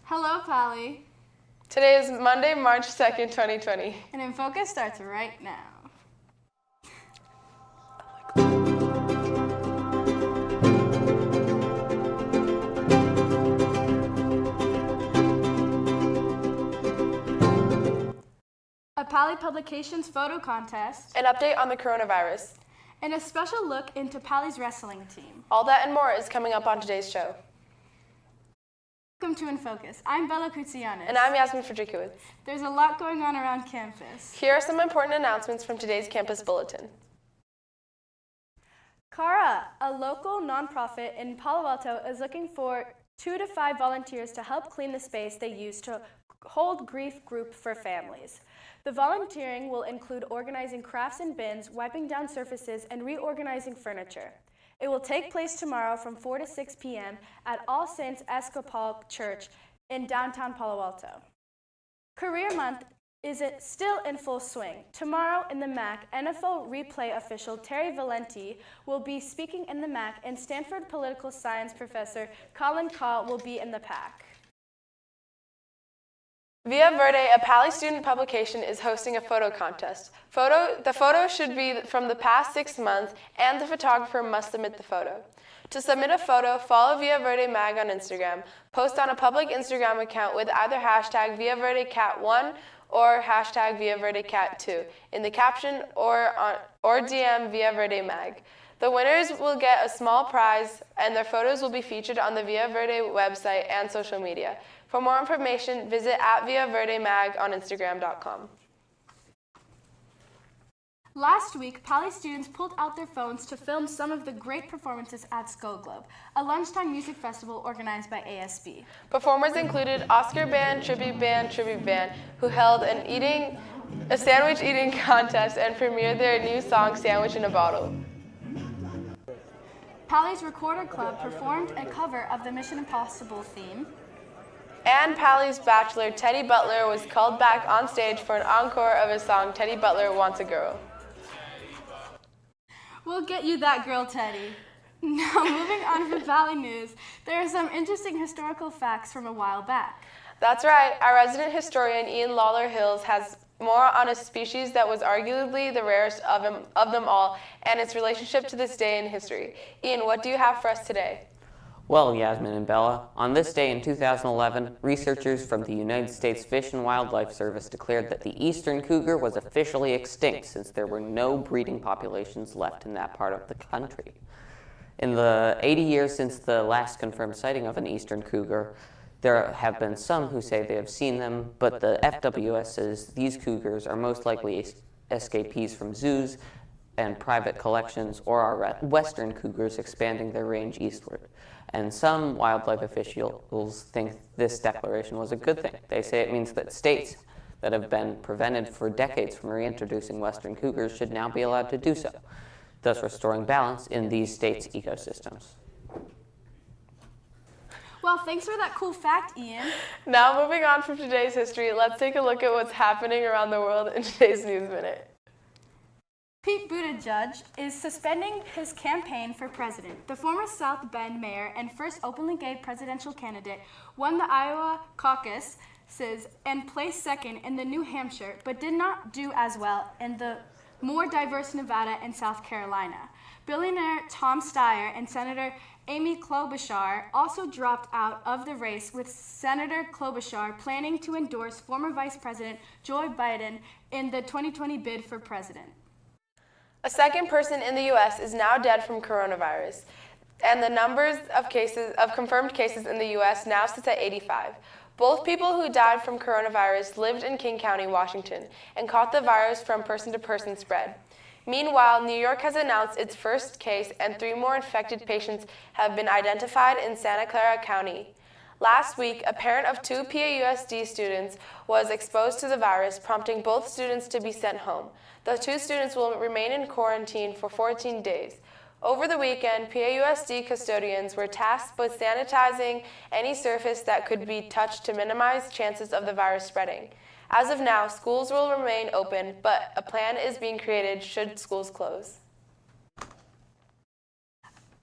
Hello, Polly. Today is Monday, March 2nd, 2020. And InFocus starts right now. A Polly Publications photo contest. An update on the coronavirus. And a special look into Polly's wrestling team. All that and more is coming up on today's show. Welcome to InFocus. I'm Bella Koutsianis. And I'm Yasmin Fredrikowicz. There's a lot going on around campus. Here are some important announcements from today's campus bulletin. CARA, a local nonprofit in Palo Alto, is looking for 2 to 5 volunteers to help clean the space they use to hold grief group for families. The volunteering will include organizing crafts and bins, wiping down surfaces, and reorganizing furniture. It will take place tomorrow from 4 to 6 p.m. at All Saints Episcopal Church in downtown Palo Alto. Career Month is still in full swing. Tomorrow in the MAC, NFL replay official Terry Valenti will be speaking in the MAC, and Stanford political science professor Colin Kahl will be in the PAC. Via Verde, a Pali student publication, is hosting a photo contest. The photo should be from the past 6 months, and the photographer must submit the photo. To submit a photo, follow Via Verde Mag on Instagram. Post on a public Instagram account with either hashtag ViaVerdeCat1 or hashtag ViaVerdeCat2 in the caption or DM Via Verde Mag. The winners will get a small prize, and their photos will be featured on the Via Verde website and social media. For more information, visit @ViaVerdeMag on Instagram.com. Last week, Poly students pulled out their phones to film some of the great performances at Skull Globe, a lunchtime music festival organized by ASB. Performers included Oscar Band, Tribute Band, who held a sandwich eating contest and premiered their new song, Sandwich in a Bottle. Poly's Recorder Club performed a cover of the Mission Impossible theme. And Pally's bachelor, Teddy Butler, was called back on stage for an encore of his song, Teddy Butler Wants a Girl. We'll get you that girl, Teddy. Now, moving on to Valley News, there are some interesting historical facts from a while back. That's right. Our resident historian, Ian Lawler Hills, has more on a species that was arguably the rarest of them all, and its relationship to this day in history. Ian, what do you have for us today? Well, Yasmin and Bella, on this day in 2011, researchers from the United States Fish and Wildlife Service declared that the eastern cougar was officially extinct since there were no breeding populations left in that part of the country. In the 80 years since the last confirmed sighting of an eastern cougar, there have been some who say they have seen them, but the FWS says these cougars are most likely escapees from zoos and private collections, or are western cougars expanding their range eastward. And some wildlife officials think this declaration was a good thing. They say it means that states that have been prevented for decades from reintroducing western cougars should now be allowed to do so, thus restoring balance in these states' ecosystems. Well, thanks for that cool fact, Ian. Now, moving on from today's history, let's take a look at what's happening around the world in today's News Minute. Pete Buttigieg is suspending his campaign for president. The former South Bend mayor and first openly gay presidential candidate won the Iowa caucuses and placed second in the New Hampshire, but did not do as well in the more diverse Nevada and South Carolina. Billionaire Tom Steyer and Senator Amy Klobuchar also dropped out of the race, with Senator Klobuchar planning to endorse former Vice President Joe Biden in the 2020 bid for president. A second person in the U.S. is now dead from coronavirus, and the numbers of confirmed cases in the U.S. now sits at 85. Both people who died from coronavirus lived in King County, Washington, and caught the virus from person-to-person spread. Meanwhile, New York has announced its first case, and 3 more infected patients have been identified in Santa Clara County. Last week, a parent of 2 PAUSD students was exposed to the virus, prompting both students to be sent home. The 2 students will remain in quarantine for 14 days. Over the weekend, PAUSD custodians were tasked with sanitizing any surface that could be touched to minimize chances of the virus spreading. As of now, schools will remain open, but a plan is being created should schools close.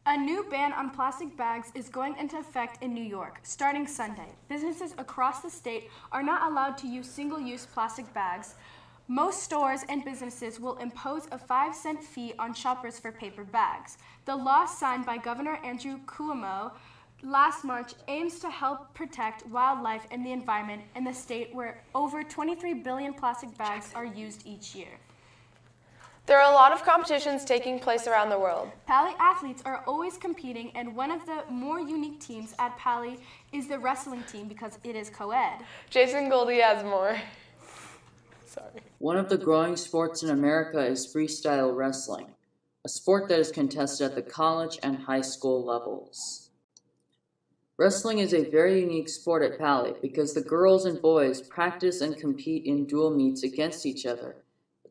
A new ban on plastic bags is going into effect in New York starting Sunday. Businesses across the state are not allowed to use single-use plastic bags. Most stores and businesses will impose a 5-cent fee on shoppers for paper bags. The law signed by Governor Andrew Cuomo last March aims to help protect wildlife and the environment in the state where over 23 billion plastic bags are used each year. There are a lot of competitions taking place around the world. Pali athletes are always competing, and one of the more unique teams at Pali is the wrestling team because it is co-ed. Jason Goldie has more. Sorry. One of the growing sports in America is freestyle wrestling, a sport that is contested at the college and high school levels. Wrestling is a very unique sport at Pali because the girls and boys practice and compete in dual meets against each other.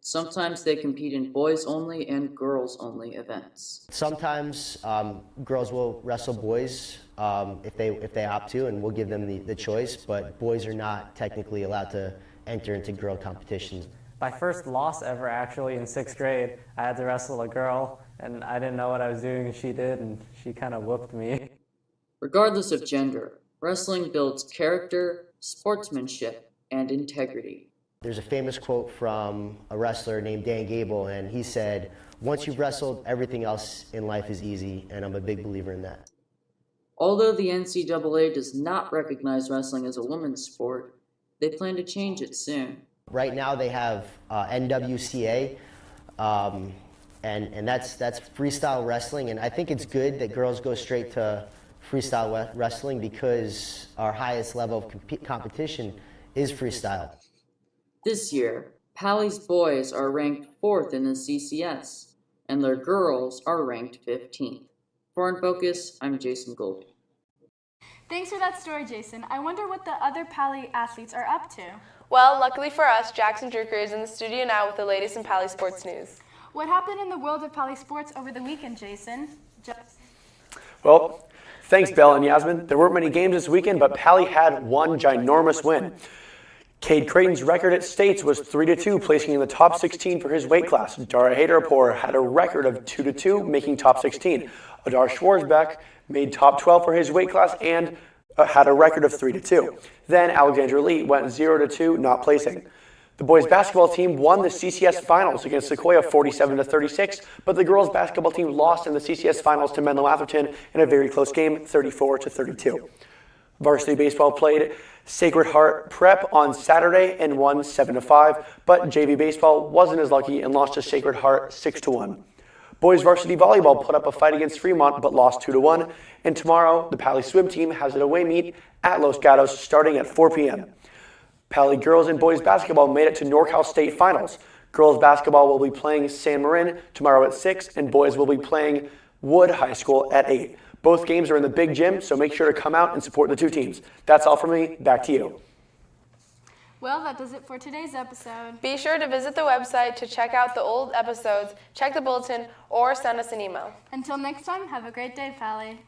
Sometimes they compete in boys-only and girls-only events. Sometimes girls will wrestle boys if they opt to, and we'll give them the choice, but boys are not technically allowed to enter into girl competitions. My first loss ever, actually, in 6th grade, I had to wrestle a girl, and I didn't know what I was doing, and she did, and she kind of whooped me. Regardless of gender, wrestling builds character, sportsmanship, and integrity. There's a famous quote from a wrestler named Dan Gable, and he said, "Once you've wrestled, everything else in life is easy," and I'm a big believer in that. Although the NCAA does not recognize wrestling as a women's sport, they plan to change it soon. Right now they have NWCA, and that's freestyle wrestling, and I think it's good that girls go straight to freestyle wrestling because our highest level of competition is freestyle. This year, Pali's boys are ranked 4th in the CCS, and their girls are ranked 15th. For InFocus, I'm Jason Goldie. Thanks for that story, Jason. I wonder what the other Pali athletes are up to. Well, luckily for us, Jackson Drucker is in the studio now with the latest in Pali sports news. What happened in the world of Pali sports over the weekend, Jason? Well, thanks, Belle and Yasmin. There weren't many games this weekend, but Pali had one ginormous win. Cade Creighton's record at States was 3-2, placing in the top 16 for his weight class. Dara Haydarpour had a record of 2-2, making top 16. Adar Schwarzbeck made top 12 for his weight class and had a record of 3-2. Then Alexandra Lee went 0-2, not placing. The boys basketball team won the CCS finals against Sequoia 47-36, but the girls basketball team lost in the CCS finals to Menlo Atherton in a very close game, 34-32. Varsity baseball played Sacred Heart Prep on Saturday and won 7-5, but JV baseball wasn't as lucky and lost to Sacred Heart 6-1. Boys varsity volleyball put up a fight against Fremont but lost 2-1, and tomorrow the Pali swim team has an away meet at Los Gatos starting at 4 p.m. Pali girls and boys basketball made it to NorCal State Finals. Girls basketball will be playing San Marin tomorrow at 6, and boys will be playing Wood High School at 8. Both games are in the big gym, so make sure to come out and support the two teams. That's all from me. Back to you. Well, that does it for today's episode. Be sure to visit the website to check out the old episodes, check the bulletin, or send us an email. Until next time, have a great day, Pali.